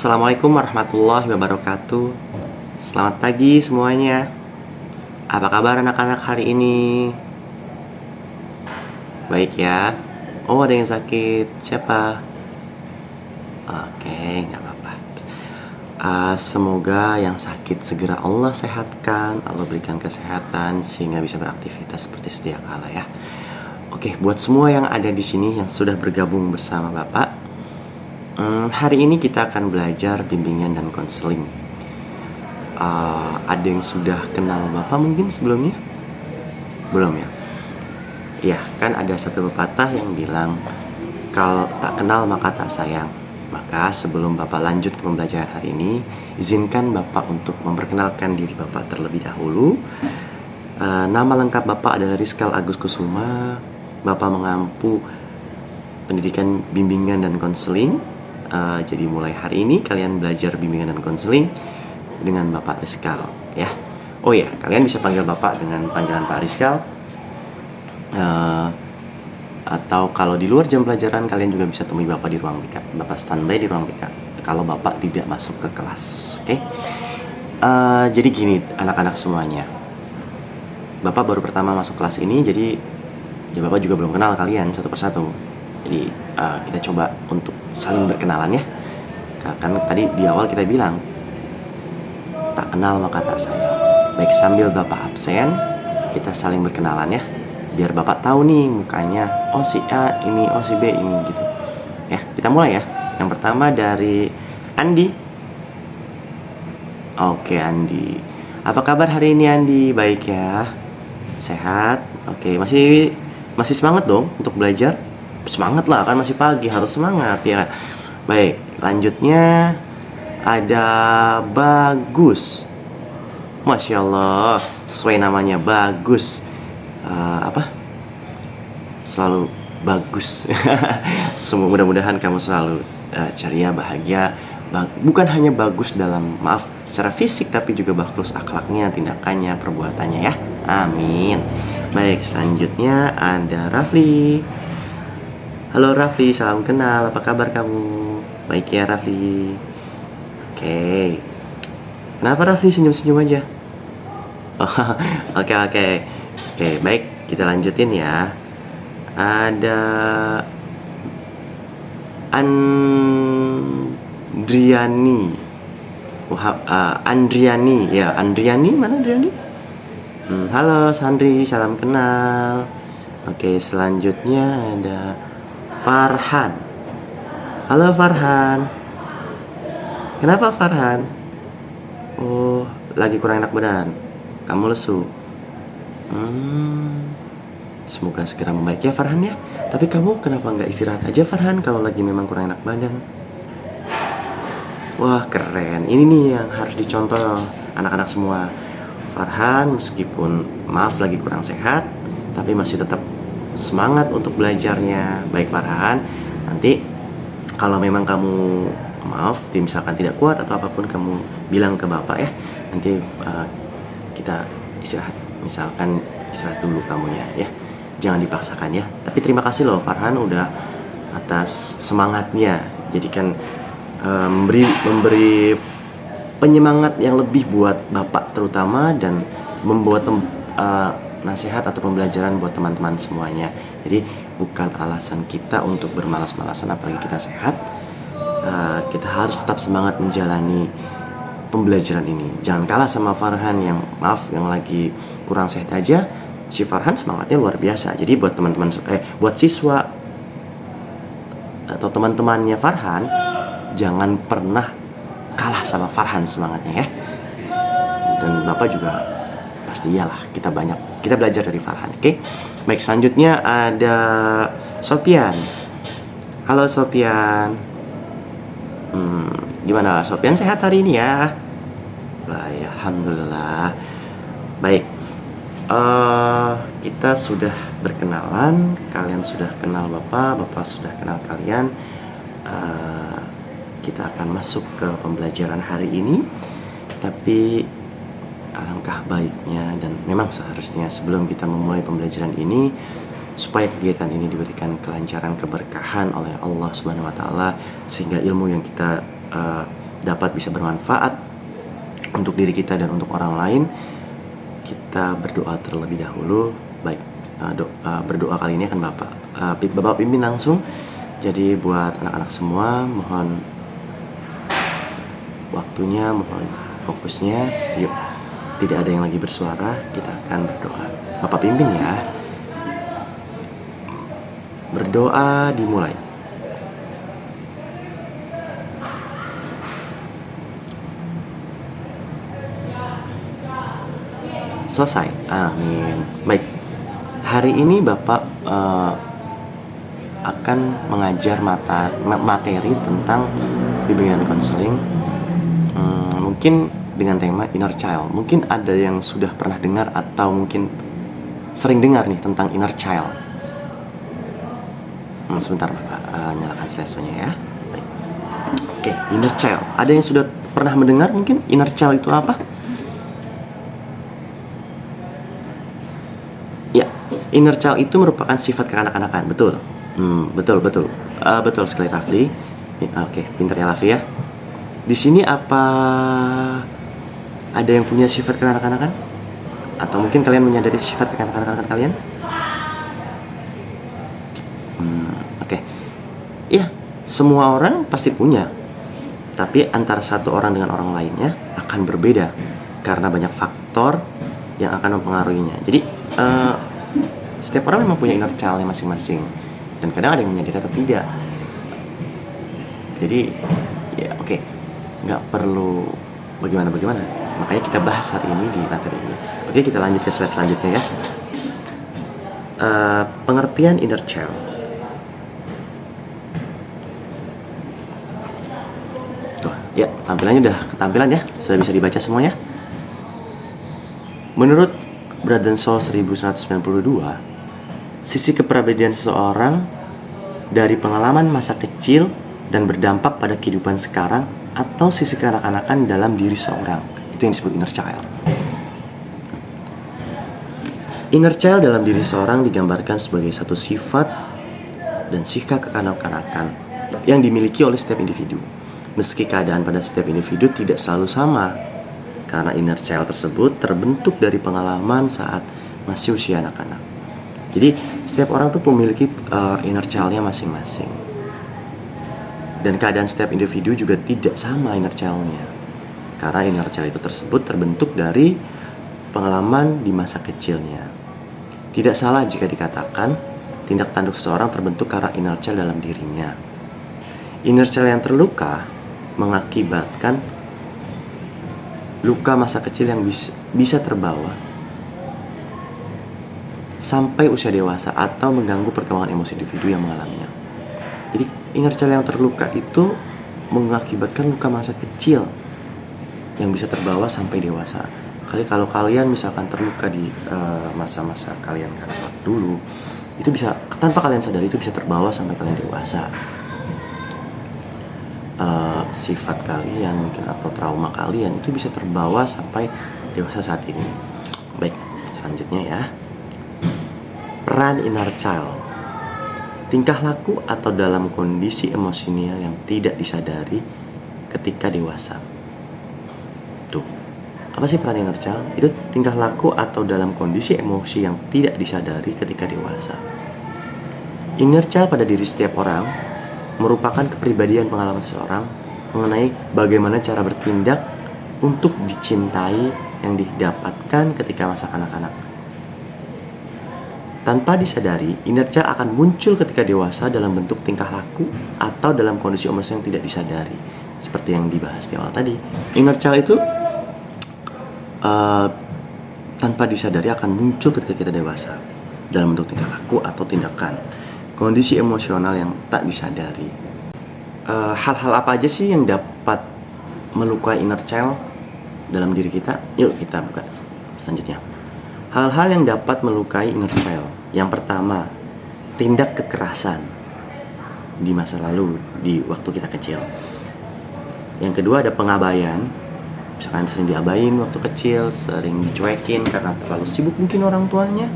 Assalamualaikum warahmatullahi wabarakatuh. Selamat pagi semuanya. Apa kabar anak-anak hari ini? Baik ya. Oh, ada yang sakit. Siapa? Oke, nggak apa-apa. Semoga yang sakit segera Allah sehatkan, Allah berikan kesehatan sehingga bisa beraktivitas seperti sedia kala ya. Oke, buat semua yang ada di sini yang sudah bergabung bersama Bapak, hari ini kita akan belajar bimbingan dan konseling. Ada yang sudah kenal Bapak mungkin sebelumnya? Belum ya? Ya, kan ada satu pepatah yang bilang, kalau tak kenal maka tak sayang. Maka sebelum Bapak lanjut ke pembelajaran hari ini, izinkan Bapak untuk memperkenalkan diri Bapak terlebih dahulu. Nama lengkap Bapak adalah Rizkal Agus Kusuma. Bapak mengampu pendidikan bimbingan dan konseling. Jadi mulai hari ini kalian belajar bimbingan dan konseling dengan Bapak Rizkal ya. Oh ya, kalian bisa panggil Bapak dengan panggilan Pak Rizkal. Atau kalau di luar jam pelajaran kalian juga bisa temui Bapak di ruang BK. Bapak standby di ruang BK kalau Bapak tidak masuk ke kelas. Oke? Jadi gini anak-anak semuanya, Bapak baru pertama masuk kelas ini, jadi ya Bapak juga belum kenal kalian satu persatu. Jadi kita coba untuk saling berkenalan ya. Kan tadi di awal kita bilang tak kenal maka tak sayang. Baik, sambil Bapak absen kita saling berkenalan ya, biar Bapak tahu nih mukanya, oh si A ini, oh si B ini gitu. Ya, kita mulai ya. Yang pertama dari Andi. Oke, Andi. Apa kabar hari ini Andi? Baik ya? Sehat? Oke, masih semangat dong untuk belajar? Semangat lah, kan masih pagi, harus semangat ya. Baik, lanjutnya ada Bagus. Masya Allah, sesuai namanya Bagus. Selalu bagus. Mudah-mudahan kamu selalu ceria, bahagia. Bukan hanya bagus dalam, maaf, secara fisik, tapi juga bagus akhlaknya, tindakannya, perbuatannya ya. Amin. Baik, selanjutnya ada Rafli. Halo Rafli, salam kenal. Apa kabar kamu? Baik ya Rafli. Oke. Kenapa Rafli senyum-senyum aja? Oke, baik, kita lanjutin ya. Ada Andriani. Andriani ya, Andriani mana Andriani? Halo Sandri, salam kenal. Oke, selanjutnya ada Farhan. Halo Farhan. Kenapa Farhan? Oh, lagi kurang enak badan. Kamu lesu. Semoga segera membaik ya Farhan ya. Tapi kamu kenapa nggak istirahat aja Farhan kalau lagi memang kurang enak badan? Wah, keren. Ini nih yang harus dicontoh anak-anak semua. Farhan meskipun maaf lagi kurang sehat, tapi masih tetap semangat untuk belajarnya. Baik Farhan, nanti kalau memang kamu maaf misalkan tidak kuat atau apapun, kamu bilang ke Bapak ya. Nanti kita istirahat, misalkan istirahat dulu kamunya ya. Jangan dipaksakan ya. Tapi terima kasih loh Farhan udah atas semangatnya. Jadi kan memberi penyemangat yang lebih buat Bapak terutama, dan membuat nasihat atau pembelajaran buat teman-teman semuanya. Jadi bukan alasan kita untuk bermalas-malasan apalagi kita sehat. Kita harus tetap semangat menjalani pembelajaran ini. Jangan kalah sama Farhan yang maaf yang lagi kurang sehat aja. Si Farhan semangatnya luar biasa. Jadi buat teman-teman buat siswa atau teman-temannya Farhan, jangan pernah kalah sama Farhan semangatnya ya. Dan Bapak juga pasti iyalah, kita belajar dari Farhan. Oke? Baik, selanjutnya ada Sopian. Halo Sopian. Gimana Sopian, sehat hari ini ya? Baik, alhamdulillah. Baik. Kita sudah berkenalan, kalian sudah kenal Bapak sudah kenal kalian. Kita akan masuk ke pembelajaran hari ini. Tapi alangkah baiknya dan memang seharusnya sebelum kita memulai pembelajaran ini, supaya kegiatan ini diberikan kelancaran, keberkahan oleh Allah Subhanahu wa taala, sehingga ilmu yang kita dapat bisa bermanfaat untuk diri kita dan untuk orang lain, kita berdoa terlebih dahulu. Baik, berdoa kali ini akan Bapak pimpin langsung. Jadi buat anak-anak semua, mohon waktunya, mohon fokusnya. Yuk, tidak ada yang lagi bersuara, kita akan berdoa. Bapak pimpin ya. Berdoa dimulai. Selesai. Amin. Baik. Hari ini Bapak akan mengajar materi tentang bimbingan dan konseling. Mungkin dengan tema inner child. Mungkin ada yang sudah pernah dengar atau mungkin sering dengar nih tentang inner child. Sebentar Bapak nyalakan slide-nya ya. Baik. Oke, inner child. Ada yang sudah pernah mendengar mungkin inner child itu apa? Ya, inner child itu merupakan sifat kekanak-kanakan, betul. Betul sekali Rafli. Oke, pintar ya Rafli ya. Di sini apa ada yang punya sifat kekanak-kanakan? Atau mungkin kalian menyadari sifat kekanak-kanakan kalian? Oke. Iya, semua orang pasti punya. Tapi antara satu orang dengan orang lainnya akan berbeda karena banyak faktor yang akan mempengaruhinya. Jadi setiap orang memang punya inner child-nya masing-masing, dan kadang ada yang menyadari atau tidak. Jadi ya oke, nggak perlu bagaimana. Makanya kita bahas hari ini di materi ini. Oke, kita lanjut ke slide selanjutnya ya. Pengertian inner child. Tuh, ya tampilannya udah ketampilan ya, sudah bisa dibaca semua ya. Menurut Braden Soul 1992, sisi kepribadian seseorang dari pengalaman masa kecil dan berdampak pada kehidupan sekarang atau sisi kekanak-kanakan dalam diri seorang. Itu yang disebut inner child. Inner child dalam diri seorang digambarkan sebagai satu sifat dan sikap kekanak-kanakan yang dimiliki oleh setiap individu. Meski keadaan pada setiap individu tidak selalu sama, karena inner child tersebut terbentuk dari pengalaman saat masih usia anak-anak. Jadi setiap orang tuh memiliki inner child-nya masing-masing. Dan keadaan setiap individu juga tidak sama inner child-nya. Karena inner child itu tersebut terbentuk dari pengalaman di masa kecilnya. Tidak salah jika dikatakan tindak tanduk seseorang terbentuk karena inner child dalam dirinya. Inner child yang terluka mengakibatkan luka masa kecil yang bisa terbawa sampai usia dewasa atau mengganggu perkembangan emosi individu yang mengalaminya. Jadi inner child yang terluka itu mengakibatkan luka masa kecil yang bisa terbawa sampai dewasa. Kalau kalian misalkan terluka di masa-masa kalian kanak-kanak dulu, itu bisa tanpa kalian sadari itu bisa terbawa sampai kalian dewasa. Sifat kalian mungkin atau trauma kalian itu bisa terbawa sampai dewasa saat ini. Baik, selanjutnya ya. Peran inner child. Tingkah laku atau dalam kondisi emosional yang tidak disadari ketika dewasa. Tuh, apa sih peran inner child? Itu tingkah laku atau dalam kondisi emosi yang tidak disadari ketika dewasa. Inner child pada diri setiap orang merupakan kepribadian pengalaman seseorang mengenai bagaimana cara bertindak untuk dicintai yang didapatkan ketika masa kanak-kanak. Tanpa disadari, inner child akan muncul ketika dewasa dalam bentuk tingkah laku atau dalam kondisi emosi yang tidak disadari. Seperti yang dibahas di awal tadi. Inner child itu tanpa disadari akan muncul ketika kita dewasa dalam bentuk tingkah laku atau tindakan. Kondisi emosional yang tak disadari. Hal-hal apa aja sih yang dapat melukai inner child dalam diri kita? Yuk kita buka selanjutnya. Hal-hal yang dapat melukai inner child. Yang pertama, tindak kekerasan di masa lalu, di waktu kita kecil. Yang kedua ada pengabaian. Misalkan sering diabain waktu kecil, sering dicuekin karena terlalu sibuk mungkin orang tuanya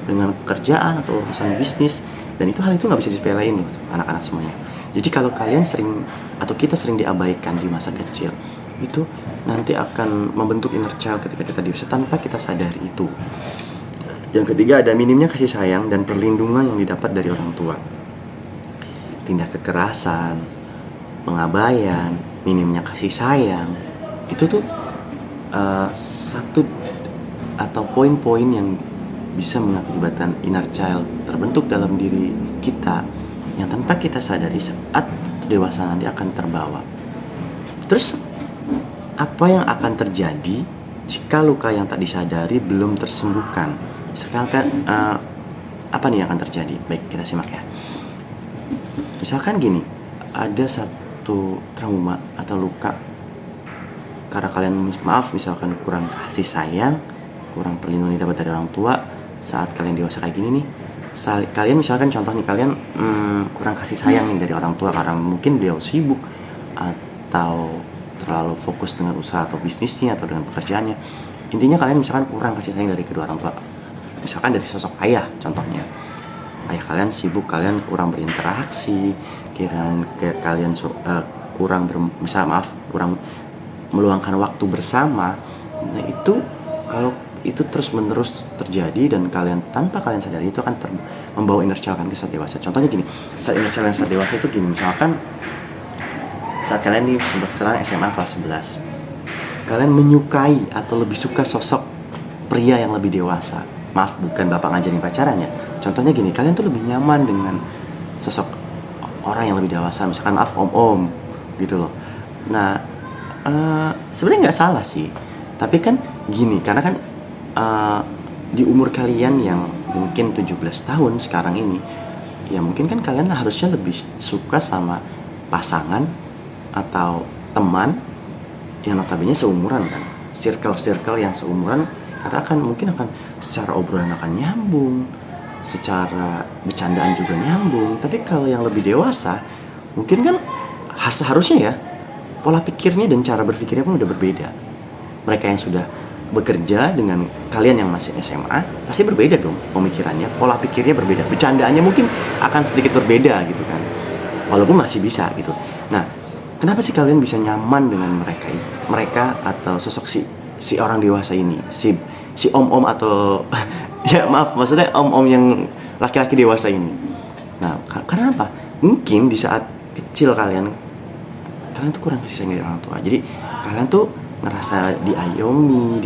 dengan pekerjaan atau urusan bisnis. Dan hal itu nggak bisa disepelein loh anak-anak semuanya. Jadi kalau kalian sering atau kita sering diabaikan di masa kecil, itu nanti akan membentuk inner child ketika kita dewasa tanpa kita sadari itu. Yang ketiga, ada minimnya kasih sayang dan perlindungan yang didapat dari orang tua. Tindak kekerasan, pengabaian, minimnya kasih sayang, itu tuh satu atau poin-poin yang bisa mengakibatkan inner child terbentuk dalam diri kita yang tanpa kita sadari saat dewasa nanti akan terbawa. Terus apa yang akan terjadi jika luka yang tak disadari belum tersembuhkan? Misalkan apa nih yang akan terjadi? Baik, kita simak ya. Misalkan gini, ada satu trauma atau luka karena kalian misalkan kurang kasih sayang, kurang perlindungan didapat dari orang tua saat kalian dewasa kayak gini nih. Kalian misalkan contoh nih, kalian kurang kasih sayang nih dari orang tua karena mungkin dia sibuk atau terlalu fokus dengan usaha atau bisnisnya atau dengan pekerjaannya. Intinya kalian misalkan kurang kasih sayang dari kedua orang tua. Misalkan dari sosok ayah contohnya. Ayah kalian sibuk, kalian kurang berinteraksi, kalian kurang kurang meluangkan waktu bersama. Nah itu, kalau itu terus menerus terjadi dan tanpa kalian sadari, itu akan membawa inner child kan ke saat dewasa. Contohnya gini, saat inner child yang saat dewasa itu gini, misalkan saat kalian nih sekarang SMA kelas 11, kalian menyukai atau lebih suka sosok pria yang lebih dewasa. Maaf, bukan bapak ngajarin pacaran ya. Contohnya gini, kalian tuh lebih nyaman dengan sosok orang yang lebih dewasa, misalkan maaf om-om gitu loh. Nah sebenarnya nggak salah sih, tapi kan gini, karena kan di umur kalian yang mungkin 17 tahun sekarang ini, ya mungkin kan kalian harusnya lebih suka sama pasangan atau teman yang notabene seumuran kan, circle yang seumuran, karena mungkin akan secara obrolan akan nyambung, secara bercandaan juga nyambung. Tapi kalau yang lebih dewasa, mungkin kan seharusnya ya pola pikirnya dan cara berpikirnya pun udah berbeda. Mereka yang sudah bekerja dengan kalian yang masih SMA pasti berbeda dong pemikirannya, pola pikirnya berbeda, bercandaannya mungkin akan sedikit berbeda gitu kan, walaupun masih bisa gitu. Nah, kenapa sih kalian bisa nyaman dengan mereka atau sosok si orang dewasa ini, si om-om atau ya maaf, maksudnya om-om yang laki-laki dewasa ini? Nah, karena apa? Mungkin di saat kecil kalian tuh kurang kasih sayang dari orang tua. Jadi kalian tuh ngerasa diayomi,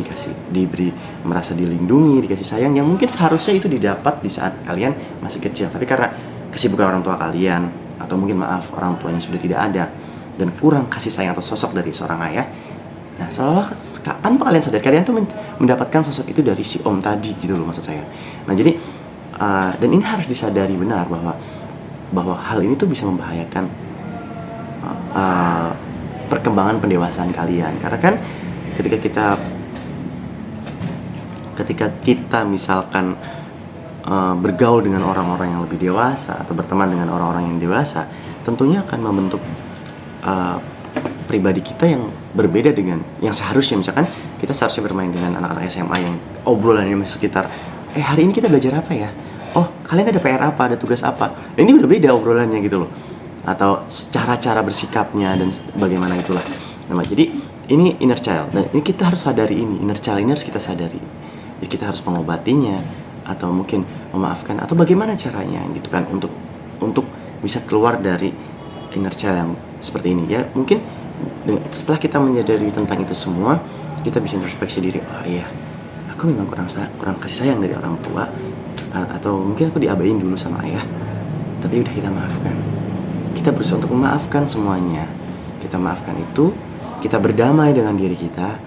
merasa dilindungi, dikasih sayang yang mungkin seharusnya itu didapat di saat kalian masih kecil. Tapi karena kesibukan orang tua kalian, atau mungkin maaf orang tuanya sudah tidak ada, dan kurang kasih sayang atau sosok dari seorang ayah, nah seolah-olah tanpa kalian sadar, kalian tuh mendapatkan sosok itu dari si om tadi gitu loh, maksud saya. Nah jadi dan ini harus disadari benar bahwa hal ini tuh bisa membahayakan perkembangan pendewasaan kalian. Karena kan ketika kita misalkan bergaul dengan orang-orang yang lebih dewasa atau berteman dengan orang-orang yang dewasa, tentunya akan membentuk pribadi kita yang berbeda dengan yang seharusnya. Misalkan kita seharusnya bermain dengan anak-anak SMA yang obrolannya masih sekitar hari ini kita belajar apa ya? Oh, kalian ada PR apa? Ada tugas apa? Ini udah beda obrolannya gitu loh. Atau cara bersikapnya dan bagaimana itulah. Nah, jadi ini inner child. Dan ini kita harus sadari, ini inner child ini harus kita sadari. Jadi kita harus mengobatinya atau mungkin memaafkan atau bagaimana caranya gitu kan untuk bisa keluar dari inner child yang seperti ini ya. Mungkin setelah kita menyadari tentang itu semua, kita bisa introspeksi diri. Oh iya, aku memang kurang kasih sayang dari orang tua, atau mungkin aku diabain dulu sama ayah. Tapi udah kita maafkan. Kita berusaha untuk memaafkan semuanya. Kita maafkan itu, kita berdamai dengan diri kita,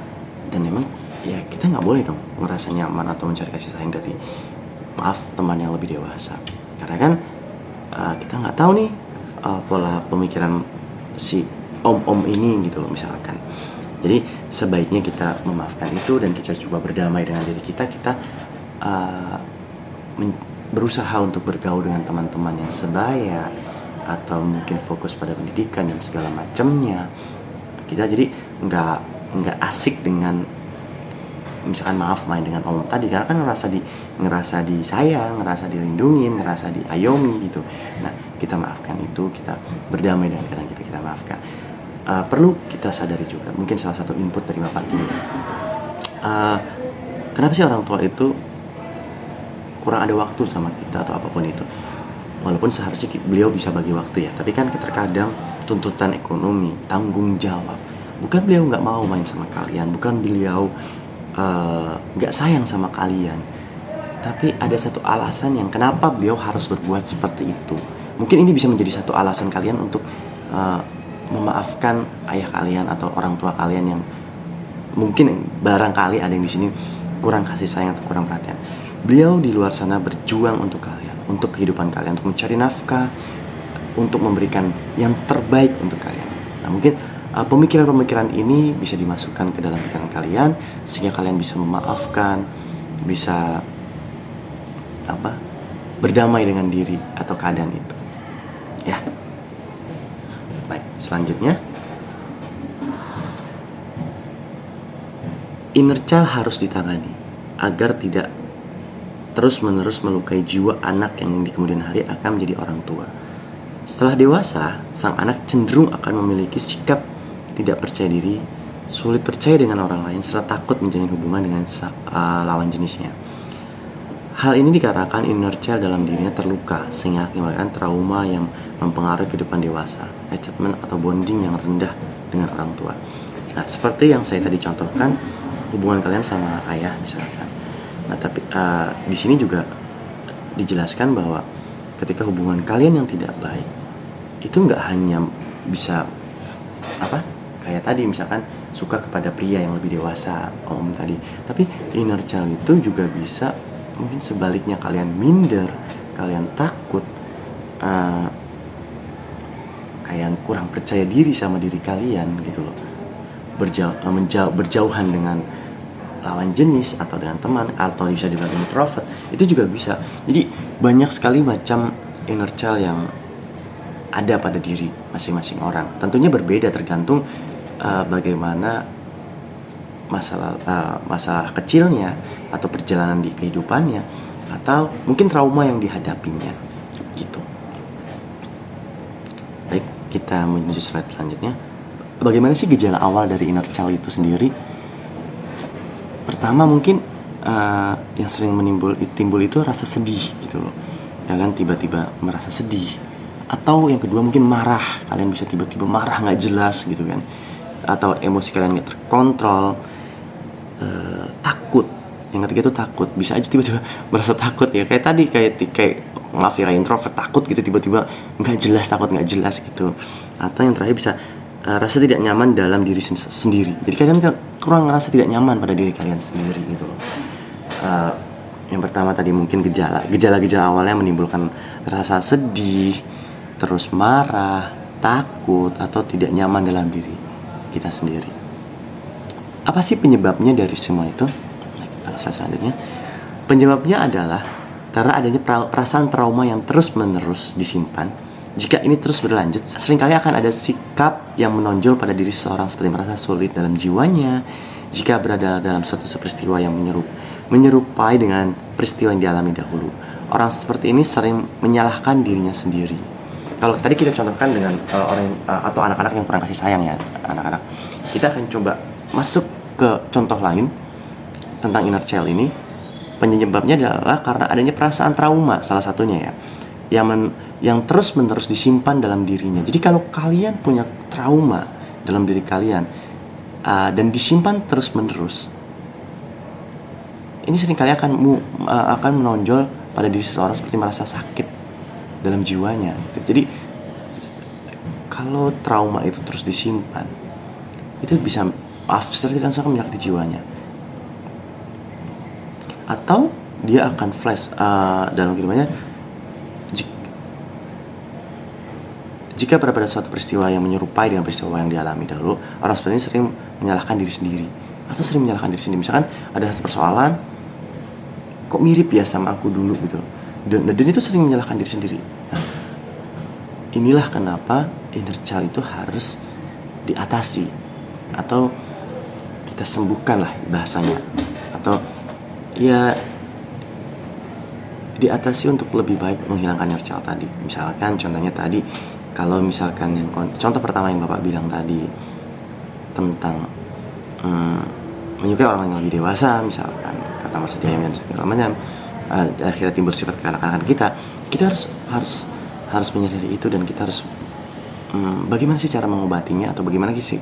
dan memang ya kita nggak boleh dong merasa nyaman atau mencari kasih sayang dari teman yang lebih dewasa. Karena kan kita nggak tahu nih pola pemikiran si om-om ini gitu loh misalkan. Jadi sebaiknya kita memaafkan itu dan kita coba berdamai dengan diri kita. Kita berusaha untuk bergaul dengan teman-teman yang sebaya, atau mungkin fokus pada pendidikan dan segala macamnya. Kita jadi nggak asik dengan misalkan main dengan om tadi, karena kan ngerasa disayang, ngerasa dilindungin, ngerasa diayomi gitu. Nah, kita maafkan itu, kita berdamai dengan keadaan kita maafkan. Perlu kita sadari juga, mungkin salah satu input dari Bapak gini ya, kenapa sih orang tua itu kurang ada waktu sama kita atau apapun itu. Walaupun seharusnya beliau bisa bagi waktu ya, tapi kan terkadang tuntutan ekonomi, tanggung jawab. Bukan beliau nggak mau main sama kalian, bukan beliau nggak sayang sama kalian, tapi ada satu alasan yang kenapa beliau harus berbuat seperti itu. Mungkin ini bisa menjadi satu alasan kalian untuk memaafkan ayah kalian atau orang tua kalian yang mungkin barangkali ada yang di sini kurang kasih sayang atau kurang perhatian. Beliau di luar sana berjuang untuk kalian, untuk kehidupan kalian, untuk mencari nafkah, untuk memberikan yang terbaik untuk kalian. Nah, mungkin pemikiran-pemikiran ini bisa dimasukkan ke dalam pikiran kalian sehingga kalian bisa memaafkan, bisa berdamai dengan diri atau keadaan itu. Ya. Baik, selanjutnya inner child harus ditangani agar tidak terus-menerus melukai jiwa anak yang di kemudian hari akan menjadi orang tua. Setelah dewasa, sang anak cenderung akan memiliki sikap tidak percaya diri, sulit percaya dengan orang lain, serta takut menjalin hubungan dengan lawan jenisnya. Hal ini dikarenakan inner child dalam dirinya terluka, sehingga mengakibatkan trauma yang mempengaruhi kehidupan dewasa, attachment atau bonding yang rendah dengan orang tua. Nah, seperti yang saya tadi contohkan, hubungan kalian sama ayah misalkan. Nah, tapi di sini juga dijelaskan bahwa ketika hubungan kalian yang tidak baik, itu nggak hanya bisa kayak tadi misalkan suka kepada pria yang lebih dewasa, om tadi, tapi inner child itu juga bisa mungkin sebaliknya kalian minder, kalian takut, kalian kurang percaya diri sama diri kalian gitu loh, berjauhan dengan lawan jenis atau dengan teman, atau bisa dibilang introvert, itu juga bisa. Jadi banyak sekali macam inner child yang ada pada diri masing-masing orang. Tentunya berbeda tergantung bagaimana masalah kecilnya atau perjalanan di kehidupannya, atau mungkin trauma yang dihadapinya gitu. Baik, kita menuju slide selanjutnya. Bagaimana sih gejala awal dari inner child itu sendiri? Pertama mungkin yang sering timbul itu rasa sedih gitu loh. Kalian tiba-tiba merasa sedih. Atau yang kedua mungkin marah. Kalian bisa tiba-tiba marah gak jelas gitu kan. Atau emosi kalian gak terkontrol. Takut. Yang ketiga itu takut. Bisa aja tiba-tiba merasa takut ya. Kayak tadi kayak maaf ya, kayak introvert takut gitu, tiba-tiba gak jelas, takut gak jelas gitu. Atau yang terakhir bisa rasa tidak nyaman dalam diri sendiri. Jadi kalian kurang ngerasa tidak nyaman pada diri kalian sendiri gitu loh. Yang pertama tadi mungkin gejala-gejala awalnya menimbulkan rasa sedih, terus marah, takut, atau tidak nyaman dalam diri kita sendiri. Apa sih penyebabnya dari semua itu? Nah, kita ke slide selanjutnya. Penyebabnya adalah karena adanya perasaan trauma yang terus-menerus disimpan. Jika ini terus berlanjut, seringkali akan ada sikap yang menonjol pada diri seseorang seperti merasa sulit dalam jiwanya jika berada dalam suatu peristiwa yang menyerupai dengan peristiwa yang dialami dahulu. Orang seperti ini sering menyalahkan dirinya sendiri. Kalau tadi kita contohkan dengan orang atau anak-anak yang kurang kasih sayang ya, anak-anak. Kita akan coba masuk ke contoh lain tentang inner child ini. Penyebabnya adalah karena adanya perasaan trauma, salah satunya ya, yang terus-menerus disimpan dalam dirinya. Jadi kalau kalian punya trauma dalam diri kalian dan disimpan terus-menerus, ini seringkali akan menonjol pada diri seseorang seperti merasa sakit dalam jiwanya gitu. Jadi kalau trauma itu terus disimpan, itu bisa secara tidak langsung akan menyakiti jiwanya. Atau dia akan flash dalam kehidupannya jika pada suatu peristiwa yang menyerupai dengan peristiwa yang dialami dahulu. Orang seperti ini sering menyalahkan diri sendiri atau sering menyalahkan diri sendiri. Misalkan ada satu persoalan, kok mirip ya sama aku dulu gitu, dan itu sering menyalahkan diri sendiri. Nah, inilah kenapa inner child itu harus diatasi atau kita sembuhkan lah bahasanya, atau ya diatasi untuk lebih baik menghilangkan inner child tadi. Misalkan contohnya tadi, kalau misalkan yang contoh pertama yang Bapak bilang tadi tentang menyukai orang yang lebih dewasa, misalkan karena masih diam dan segala macam, akhirnya timbul sifat kekanak-kanakan kita harus menyadari itu, dan kita harus bagaimana sih cara mengobatinya, atau bagaimana sih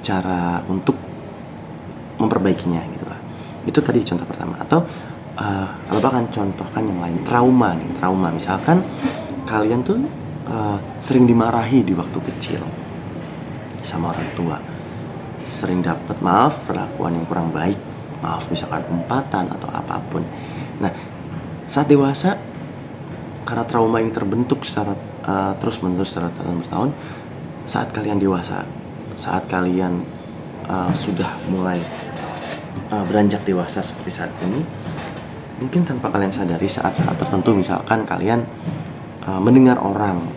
cara untuk memperbaikinya gitu lah. Itu tadi contoh pertama. Atau kalau bahkan contohkan yang lain, trauma misalkan kalian tuh sering dimarahi di waktu kecil sama orang tua, sering dapat perlakuan yang kurang baik, misalkan umpatan atau apapun. Nah, saat dewasa, karena trauma ini terbentuk secara terus-menerus secara tahun-bertahun, saat kalian dewasa, saat kalian sudah mulai beranjak dewasa seperti saat ini, mungkin tanpa kalian sadari saat-saat tertentu, misalkan kalian mendengar orang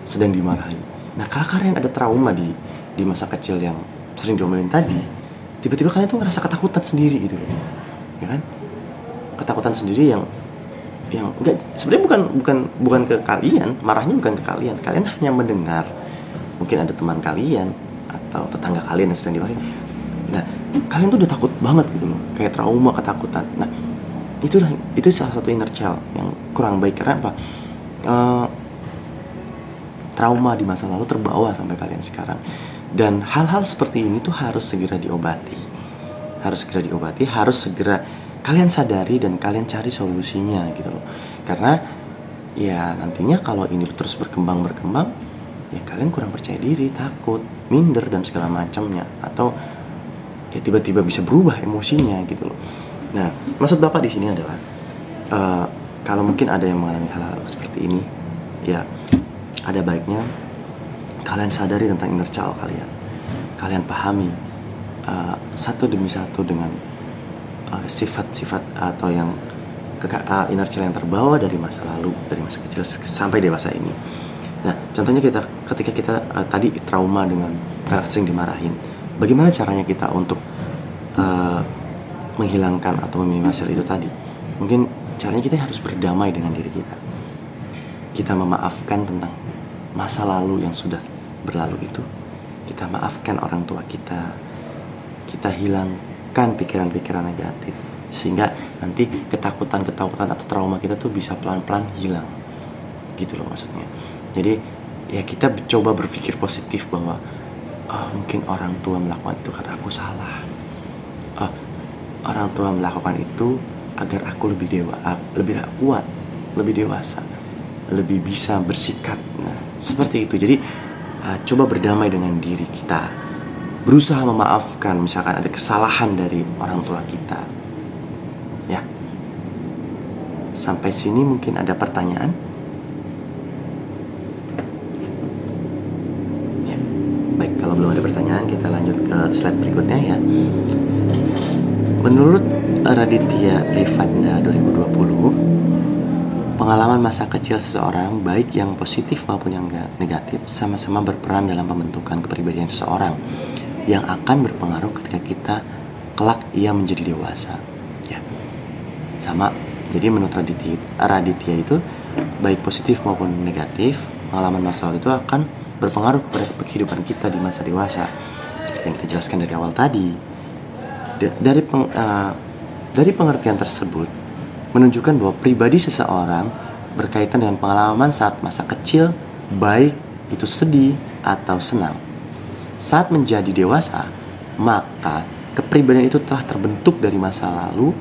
sedang dimarahi. Nah, kalau kalian ada trauma di masa kecil yang sering diomelin tadi, tiba-tiba kalian tuh ngerasa ketakutan sendiri gitu, ya kan? Ketakutan sendiri yang enggak, sebenarnya bukan ke kalian, marahnya bukan ke kalian hanya mendengar, mungkin ada teman kalian atau tetangga kalian yang sedang dimarahi. Nah, kalian tuh udah takut banget gitu loh, kayak trauma, ketakutan. Nah, itu salah satu inner child yang kurang baik. Karena apa? Trauma di masa lalu terbawa sampai kalian sekarang, dan hal-hal seperti ini tuh harus segera diobati, harus segera kalian sadari dan kalian cari solusinya gitu loh. Karena ya nantinya kalau ini terus berkembang, ya kalian kurang percaya diri, takut, minder dan segala macamnya, atau ya tiba-tiba bisa berubah emosinya gitu loh. Nah, maksud Bapak di sini adalah kalau mungkin ada yang mengalami hal-hal seperti ini, ya ada baiknya kalian sadari tentang inner child kalian. Kalian pahami satu demi satu dengan sifat-sifat atau yang inner child yang terbawa dari masa lalu, dari masa kecil sampai dewasa ini. Nah, contohnya ketika kita tadi trauma dengan karena sering dimarahin, bagaimana caranya kita untuk menghilangkan atau meminimalisir itu tadi? Mungkin caranya kita harus berdamai dengan diri kita. Kita memaafkan tentang masa lalu yang sudah berlalu itu. Kita maafkan orang tua kita. Kita hilangkan pikiran-pikiran negatif, sehingga nanti ketakutan atau trauma kita tuh bisa pelan-pelan hilang. Gitu loh maksudnya. Jadi ya kita coba berpikir positif bahwa mungkin orang tua melakukan itu karena aku salah. Orang tua melakukan itu agar aku lebih kuat, lebih dewasa, lebih bisa bersikap. Nah, seperti itu. Jadi coba berdamai dengan diri kita, berusaha memaafkan misalkan ada kesalahan dari orang tua kita. Ya, sampai sini mungkin ada pertanyaan? Ya, baik, kalau belum ada pertanyaan kita lanjut ke slide berikutnya ya. Menurut Raditya Revanda 2020, pengalaman masa kecil seseorang, baik yang positif maupun yang negatif, sama-sama berperan dalam pembentukan kepribadian seseorang yang akan berpengaruh ketika kita kelak ia menjadi dewasa. Ya, sama. Jadi menurut Raditya itu, baik positif maupun negatif, pengalaman masa lalu itu akan berpengaruh kepada kehidupan kita di masa dewasa. Seperti yang kita jelaskan dari awal tadi. Dari pengertian tersebut menunjukkan bahwa pribadi seseorang berkaitan dengan pengalaman saat masa kecil, baik itu sedih atau senang. Saat menjadi dewasa, maka kepribadian itu telah terbentuk dari masa lalu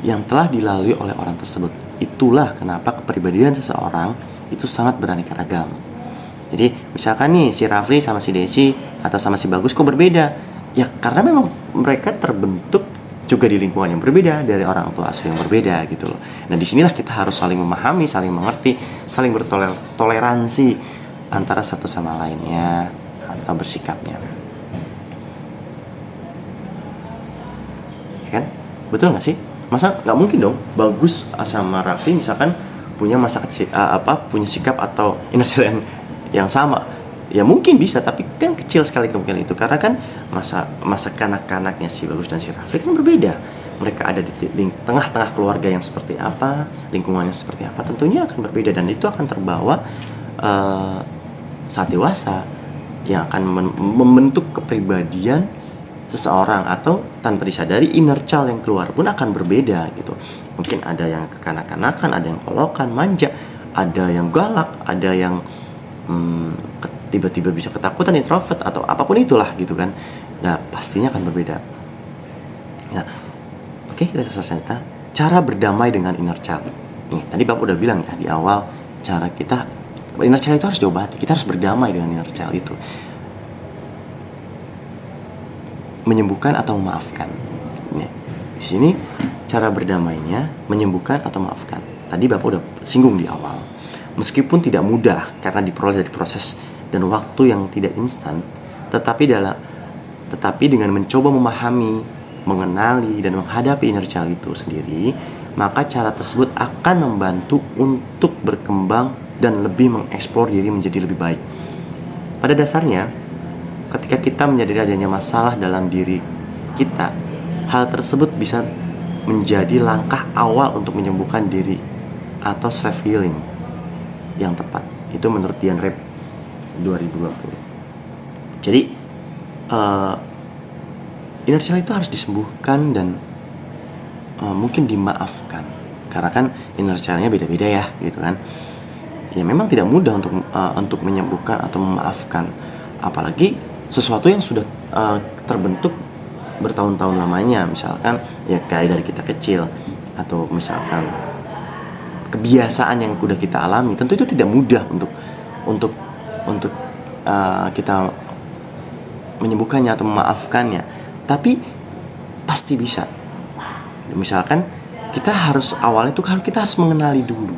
yang telah dilalui oleh orang tersebut. Itulah kenapa kepribadian seseorang itu sangat beraneka ragam. Jadi misalkan nih si Rafli sama si Desi atau sama si Bagus kok berbeda? Ya karena memang mereka terbentuk juga di lingkungan yang berbeda, dari orang tua asuh yang berbeda gitu loh. Nah, disinilah kita harus saling memahami, saling mengerti, saling bertoleransi antara satu sama lainnya atau bersikapnya. Ya kan? Betul nggak sih? Masa nggak mungkin dong Bagus sama Raffi misalkan punya masa kecil punya sikap atau inner child yang sama? Ya mungkin bisa, tapi kecil sekali kemungkinan itu, karena kan masa kanak-kanaknya si Bagus dan si Rafli kan berbeda. mereka ada di tengah-tengah keluarga yang seperti apa, lingkungannya seperti apa, tentunya akan berbeda, dan itu akan terbawa saat dewasa, yang akan membentuk kepribadian seseorang, atau tanpa disadari inner child yang keluar pun akan berbeda gitu. Mungkin ada yang kekanak-kanakan, ada yang kolokan, manja, ada yang galak, ada yang tiba-tiba bisa ketakutan, introvert, atau apapun itulah gitu kan. Nah, pastinya akan berbeda. Nah, oke, kita selesai cara berdamai dengan inner child. Nih, tadi Bapak udah bilang ya di awal, cara kita inner child itu harus diobati. Kita harus berdamai dengan inner child itu. Menyembuhkan atau memaafkan. Nih, di sini cara berdamainya menyembuhkan atau memaafkan. Tadi Bapak udah singgung di awal. Meskipun tidak mudah karena diperoleh dari proses dan waktu yang tidak instan, tetapi dengan mencoba memahami, mengenali, dan menghadapi inner child itu sendiri, maka cara tersebut akan membantu untuk berkembang dan lebih mengeksplor diri menjadi lebih baik. Pada dasarnya, ketika kita menyadari adanya masalah dalam diri kita, hal tersebut bisa menjadi langkah awal untuk menyembuhkan diri atau self healing yang tepat. Itu menurut Dian Rep 2020. Jadi inner child itu harus disembuhkan dan mungkin dimaafkan, karena kan inner child-nya beda-beda ya gitu kan. Ya memang tidak mudah untuk menyembuhkan atau memaafkan, apalagi sesuatu yang sudah terbentuk bertahun-tahun lamanya, misalkan ya kayak dari kita kecil, atau misalkan kebiasaan yang sudah kita alami. Tentu itu tidak mudah untuk kita menyembuhkannya atau memaafkannya, tapi pasti bisa. Misalkan kita harus mengenali dulu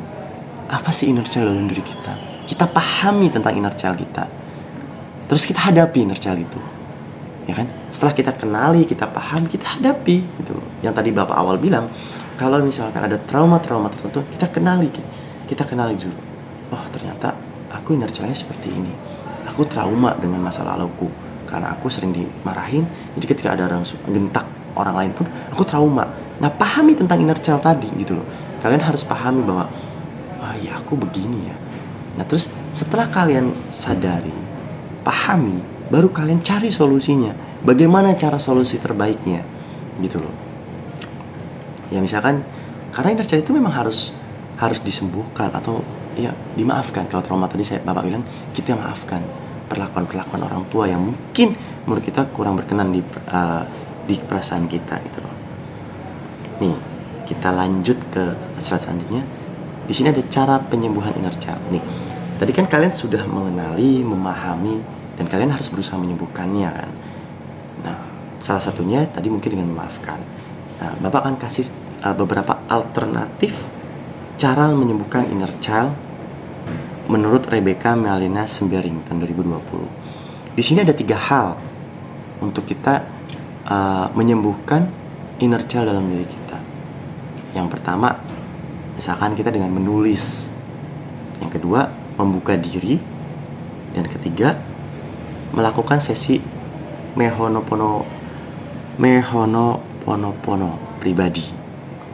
apa sih inner child dalam diri kita. Kita pahami tentang inner child kita, terus kita hadapi inner child itu, ya kan? Setelah kita kenali, kita paham, kita hadapi gitu. Yang tadi Bapak awal bilang, kalau misalkan ada trauma-trauma tertentu, kita kenali dulu. Oh, ternyata aku inner child-nya seperti ini. Aku trauma dengan masa laluku karena aku sering dimarahin. Jadi ketika ada orang gentak orang lain pun aku trauma. Nah, pahami tentang inner child tadi gitu loh. Kalian harus pahami bahwa ya aku begini ya. Nah, terus setelah kalian sadari, pahami, baru kalian cari solusinya. Bagaimana cara solusi terbaiknya gitu loh. Ya misalkan karena inner child itu memang harus disembuhkan atau ya dimaafkan. Kalau trauma tadi Bapak bilang, kita maafkan perlakuan orang tua yang mungkin menurut kita kurang berkenan di perasaan kita gitu loh. Nih, kita lanjut ke slide selanjutnya. Di sini ada cara penyembuhan inner child. Nih, tadi kan kalian sudah mengenali, memahami, dan kalian harus berusaha menyembuhkannya kan. Nah, salah satunya tadi mungkin dengan memaafkan. Nah, Bapak akan kasih beberapa alternatif cara menyembuhkan inner child menurut Rebecca Melina Sembering tahun 2020. Di sini ada 3 hal untuk kita menyembuhkan inner child dalam diri kita. Yang pertama, misalkan kita dengan menulis. Yang kedua, membuka diri. Dan ketiga, melakukan sesi mehonopono pribadi.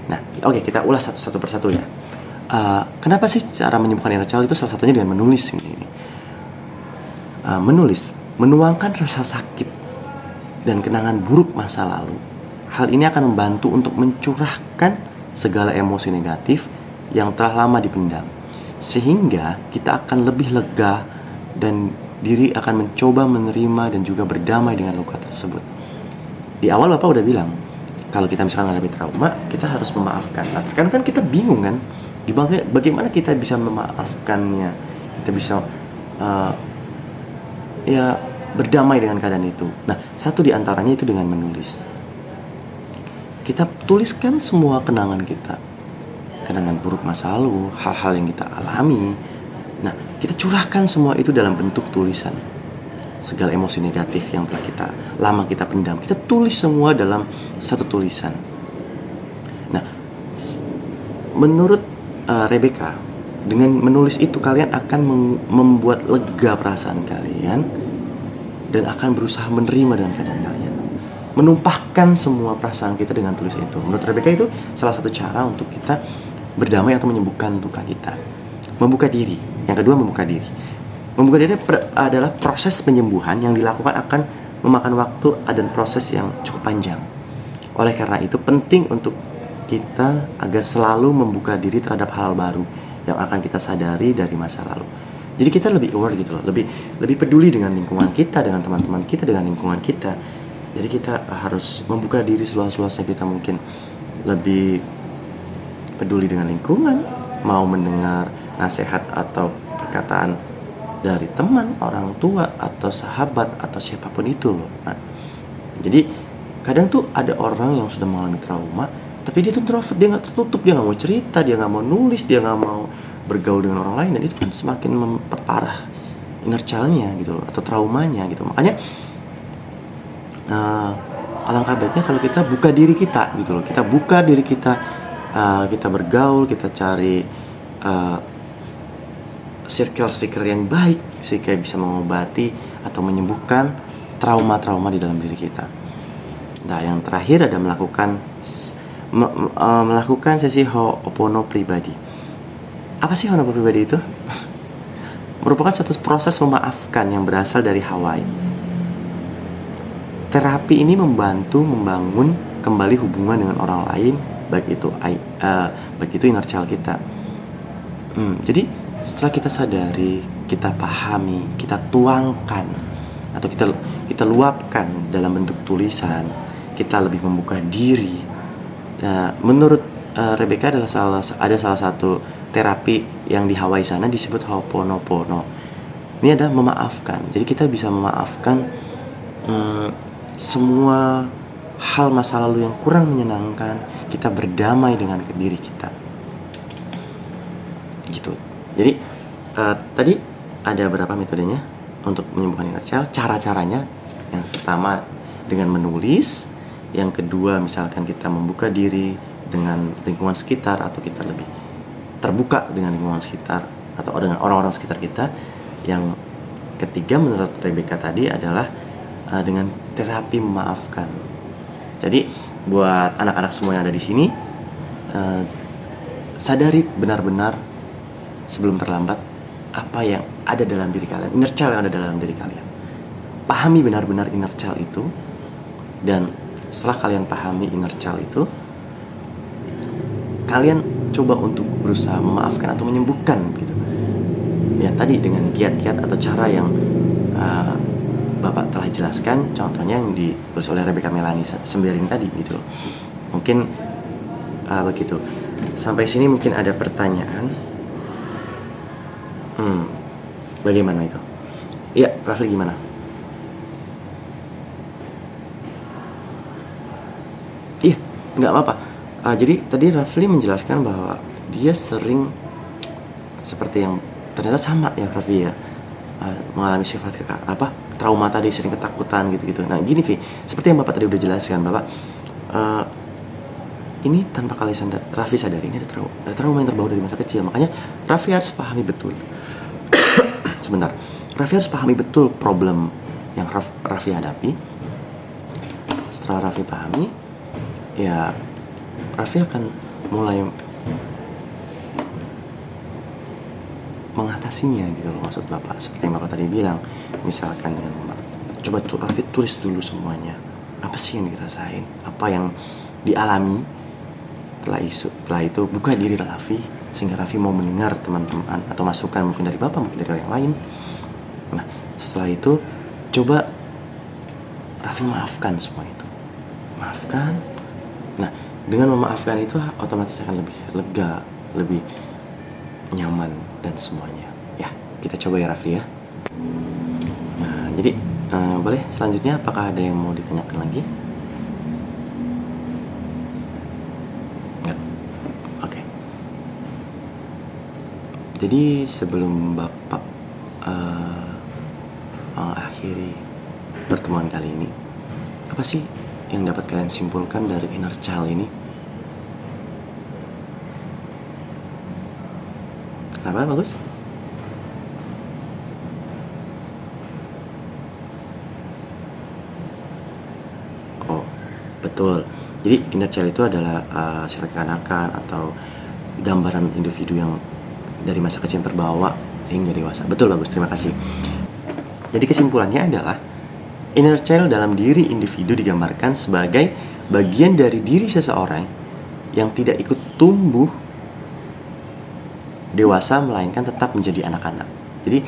Nah, oke, kita ulas satu persatu ya. Kenapa sih cara menyembuhkan inner child itu salah satunya dengan menulis ini? Menulis, menuangkan rasa sakit dan kenangan buruk masa lalu. Hal ini akan membantu untuk mencurahkan segala emosi negatif yang telah lama dipendam, sehingga kita akan lebih lega dan diri akan mencoba menerima dan juga berdamai dengan luka tersebut. Di awal Bapak udah bilang, kalau kita misalkan menghadapi trauma, kita harus memaafkan. Nah, kan kita bingung kan, bagaimana kita bisa memaafkannya, kita bisa berdamai dengan keadaan itu. Nah, satu di antaranya itu dengan menulis. Kita tuliskan semua kenangan kita, kenangan buruk masa lalu, hal-hal yang kita alami. Nah, kita curahkan semua itu dalam bentuk tulisan. Segala emosi negatif yang telah lama kita pendam, kita tulis semua dalam satu tulisan. Nah, menurut Rebecca, dengan menulis itu kalian akan membuat lega perasaan kalian dan akan berusaha menerima dengan keadaan kalian. menumpahkan semua perasaan kita dengan tulis itu. Menurut Rebecca itu salah satu cara untuk kita berdamai atau menyembuhkan luka kita. Membuka diri. Yang kedua, membuka diri. Membuka diri adalah proses penyembuhan yang dilakukan akan memakan waktu dan proses yang cukup panjang. Oleh karena itu penting untuk kita agar selalu membuka diri terhadap hal baru yang akan kita sadari dari masa lalu. Jadi kita lebih aware gitu loh, lebih peduli dengan lingkungan kita, dengan teman-teman kita, dengan lingkungan kita. Jadi kita harus membuka diri seluas-luasnya. Kita mungkin lebih peduli dengan lingkungan, mau mendengar nasihat atau perkataan dari teman, orang tua, atau sahabat, atau siapapun itu loh. Nah, jadi kadang tuh ada orang yang sudah mengalami trauma, tapi dia tuh introvert, dia nggak tertutup, dia nggak mau cerita, dia nggak mau nulis, dia nggak mau bergaul dengan orang lain, dan itu kan semakin memperparah inner child-nya gitu loh, atau traumanya gitu. Makanya alangkah baiknya kalau kita buka diri kita gitu loh, kita buka diri kita, kita bergaul, kita cari circle yang baik sehingga bisa mengobati atau menyembuhkan trauma-trauma di dalam diri kita. Nah, yang terakhir ada melakukan sesi Ho'oponopono pribadi. Apa sih Ho'oponopono pribadi itu? Merupakan satu proses memaafkan yang berasal dari Hawaii. Terapi ini membantu membangun kembali hubungan dengan orang lain, baik itu inner child kita. Jadi setelah kita sadari, kita pahami, kita tuangkan atau kita luapkan dalam bentuk tulisan, kita lebih membuka diri. Nah, menurut Rebecca ada salah satu terapi yang di Hawaii sana disebut Ho'oponopono. Ini ada memaafkan. Jadi kita bisa memaafkan semua hal masa lalu yang kurang menyenangkan. Kita berdamai dengan diri kita. Gitu. Jadi tadi ada beberapa metodenya untuk menyembuhkan inner child. Cara-caranya, yang pertama dengan menulis, yang kedua misalkan kita membuka diri dengan lingkungan sekitar, atau kita lebih terbuka dengan lingkungan sekitar atau dengan orang-orang sekitar kita. Yang ketiga menurut Rebecca tadi adalah dengan terapi memaafkan. Jadi buat anak-anak semua yang ada di sini, sadari benar-benar sebelum terlambat apa yang ada dalam diri kalian, inner child yang ada dalam diri kalian. Pahami benar-benar inner child itu, dan setelah kalian pahami inner child itu, kalian coba untuk berusaha memaafkan atau menyembuhkan gitu. Ya tadi dengan kiat-kiat atau cara yang Bapak telah jelaskan, contohnya yang ditulis oleh Rebecca Melanie Sembiring tadi gitu. Mungkin begitu. Sampai sini mungkin ada pertanyaan. Bagaimana itu? Iya, Rafli gimana? Iya, nggak apa-apa. Jadi tadi Rafli menjelaskan bahwa dia sering seperti yang ternyata sama ya Rafli ya, mengalami sifat trauma tadi, sering ketakutan gitu-gitu. Nah gini Vi, seperti yang Bapak tadi udah jelaskan, Bapak ini tanpa kalian Rafli sadari ini ada trauma yang terbawa dari masa kecil. Makanya Rafli harus pahami betul. Sebentar, Rafli harus pahami betul problem yang Rafli hadapi. Setelah Rafli pahami, ya Rafli akan mulai mengatasinya gitu loh, maksud Bapak. Seperti yang Bapak tadi bilang, misalkan dengan coba Rafli tulis dulu semuanya. Apa sih yang dirasain? Apa yang dialami? Setelah itu buka diri Rafli, sehingga Rafli mau mendengar teman-teman atau masukan mungkin dari Bapak, mungkin dari orang lain. Nah, setelah itu coba Rafli maafkan semua itu. Maafkan. Nah, dengan memaafkan itu otomatis akan lebih lega, lebih nyaman dan semuanya. Ya, kita coba ya Rafli ya. Nah, jadi boleh selanjutnya apakah ada yang mau ditanyakan lagi? Enggak. Oke. Jadi sebelum Bapak mengakhiri pertemuan kali ini, apa sih yang dapat kalian simpulkan dari inner child ini? Apa bagus? Oh, Betul. Jadi inner child itu adalah sifat kekanakan atau gambaran individu yang dari masa kecil terbawa hingga dewasa. Betul, bagus, terima kasih. Jadi kesimpulannya adalah inner child dalam diri individu digambarkan sebagai bagian dari diri seseorang yang tidak ikut tumbuh dewasa melainkan tetap menjadi anak-anak. Jadi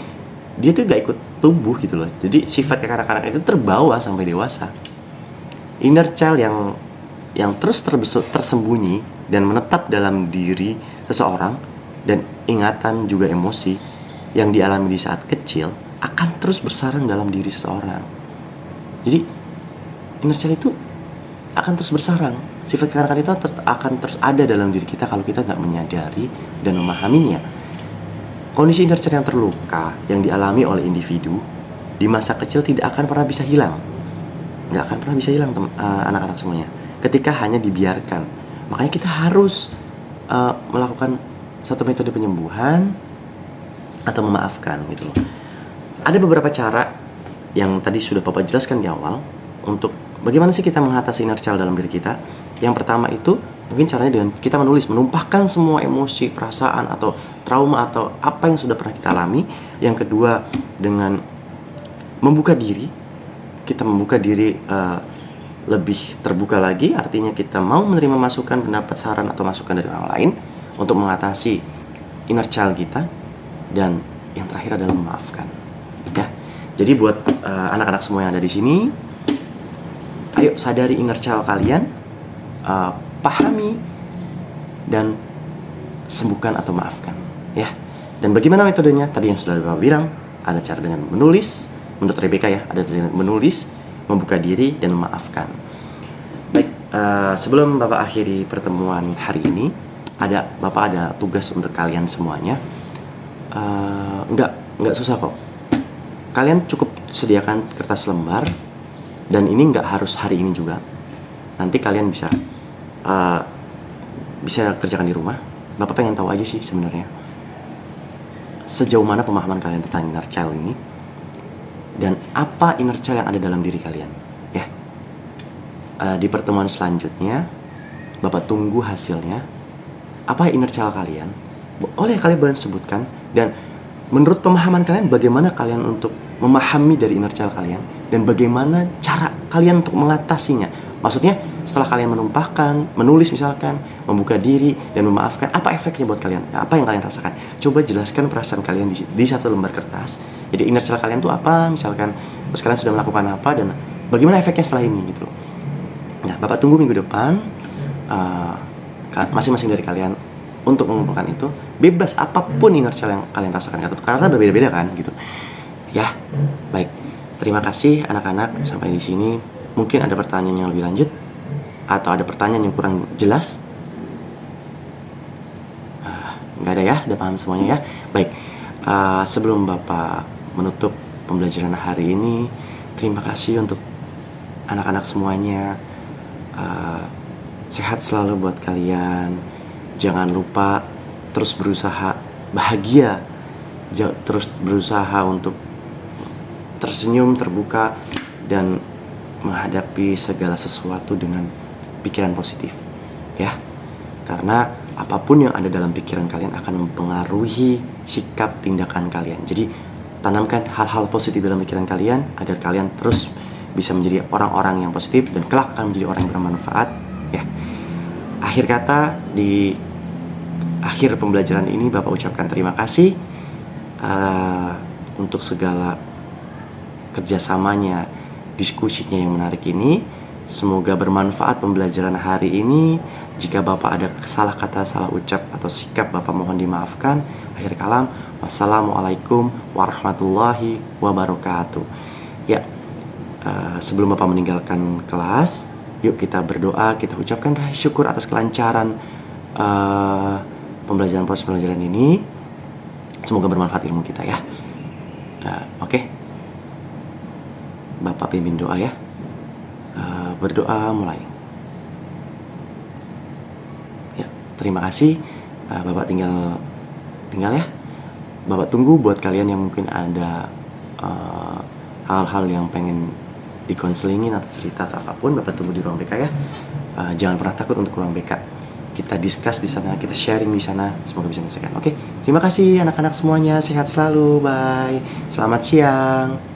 dia tuh gak ikut tumbuh gitu loh. Jadi sifat kekanak-kanak itu terbawa sampai dewasa. Inner child yang terus tersembunyi dan menetap dalam diri seseorang dan ingatan juga emosi yang dialami di saat kecil akan terus bersarang dalam diri seseorang. Jadi inner child itu akan terus bersarang. Sifat kekanak-kanakan itu akan terus ada dalam diri kita kalau kita nggak menyadari dan memahaminya. Kondisi inner child yang terluka yang dialami oleh individu di masa kecil tidak akan pernah bisa hilang. Nggak akan pernah bisa hilang anak-anak semuanya ketika hanya dibiarkan. Makanya kita harus melakukan satu metode penyembuhan atau memaafkan gitu loh. Ada beberapa cara yang tadi sudah Bapak jelaskan di awal untuk bagaimana sih kita mengatasi inner child dalam diri kita. Yang pertama itu mungkin caranya dengan kita menumpahkan semua emosi, perasaan atau trauma atau apa yang sudah pernah kita alami. Yang kedua dengan membuka diri. Kita membuka diri lebih terbuka lagi, artinya kita mau menerima masukan, pendapat, saran atau masukan dari orang lain untuk mengatasi inner child kita. Dan yang terakhir adalah memaafkan. Ya. Jadi buat anak-anak semua yang ada di sini, ayo sadari inner child kalian, pahami dan sembuhkan atau maafkan, ya. Dan bagaimana metodenya? Tadi yang sudah Bapak bilang, ada cara dengan menulis, menurut Rebecca ya, ada cara dengan menulis, membuka diri dan memaafkan. Baik, sebelum Bapak akhiri pertemuan hari ini, Bapak ada tugas untuk kalian semuanya. Nggak susah kok. Kalian cukup sediakan kertas lembar, dan ini nggak harus hari ini juga. Nanti kalian bisa kerjakan di rumah. Bapak pengen tahu aja sih sebenarnya sejauh mana pemahaman kalian tentang inner child ini dan apa inner child yang ada dalam diri kalian, ya. Di pertemuan selanjutnya Bapak tunggu hasilnya. Apa inner child kalian? Kalian boleh sebutkan, dan menurut pemahaman kalian bagaimana kalian untuk memahami dari inner child kalian dan bagaimana cara kalian untuk mengatasinya. Maksudnya setelah kalian menulis misalkan, membuka diri dan memaafkan, apa efeknya buat kalian? Apa yang kalian rasakan? Coba jelaskan perasaan kalian di satu lembar kertas. Jadi inner child kalian tuh apa misalkan, terus kalian sudah melakukan apa dan bagaimana efeknya setelah ini gitu loh. Nah, Bapak tunggu minggu depan masing-masing dari kalian untuk mengumpulkan itu. Bebas apapun inner child yang kalian rasakan, karena berbeda-beda kan gitu. Ya, baik. Terima kasih anak-anak sampai di sini. Mungkin ada pertanyaan yang lebih lanjut atau ada pertanyaan yang kurang jelas? Nggak ada ya, udah paham semuanya ya. Baik, sebelum Bapak menutup pembelajaran hari ini, terima kasih untuk anak-anak semuanya. Sehat selalu buat kalian. Jangan lupa terus berusaha bahagia, terus berusaha untuk tersenyum, terbuka, dan menghadapi segala sesuatu dengan pikiran positif, ya. Karena apapun yang ada dalam pikiran kalian akan mempengaruhi sikap tindakan kalian. Jadi tanamkan hal-hal positif dalam pikiran kalian agar kalian terus bisa menjadi orang-orang yang positif dan kelak akan menjadi orang yang bermanfaat, ya. Akhir kata, di akhir pembelajaran ini Bapak ucapkan terima kasih untuk segala kerjasamanya, diskusinya yang menarik ini. Semoga bermanfaat pembelajaran hari ini. Jika Bapak ada salah kata, salah ucap, atau sikap, Bapak mohon dimaafkan. Akhir kalam, wassalamualaikum warahmatullahi wabarakatuh. Ya, sebelum Bapak meninggalkan kelas, yuk kita berdoa, kita ucapkan rasa syukur atas kelancaran proses pembelajaran ini. Semoga bermanfaat ilmu kita ya. Oke. Bapak pimpin doa ya. Berdoa mulai. Ya, terima kasih. Bapak tinggal ya. Bapak tunggu buat kalian yang mungkin ada hal-hal yang pengen dikonselingin atau cerita atau apapun, Bapak tunggu di ruang BK ya. Jangan pernah takut untuk ruang BK. Kita discuss di sana, kita sharing di sana, semoga bisa menyelesaikan. Oke, terima kasih anak-anak semuanya, sehat selalu, bye. Selamat siang.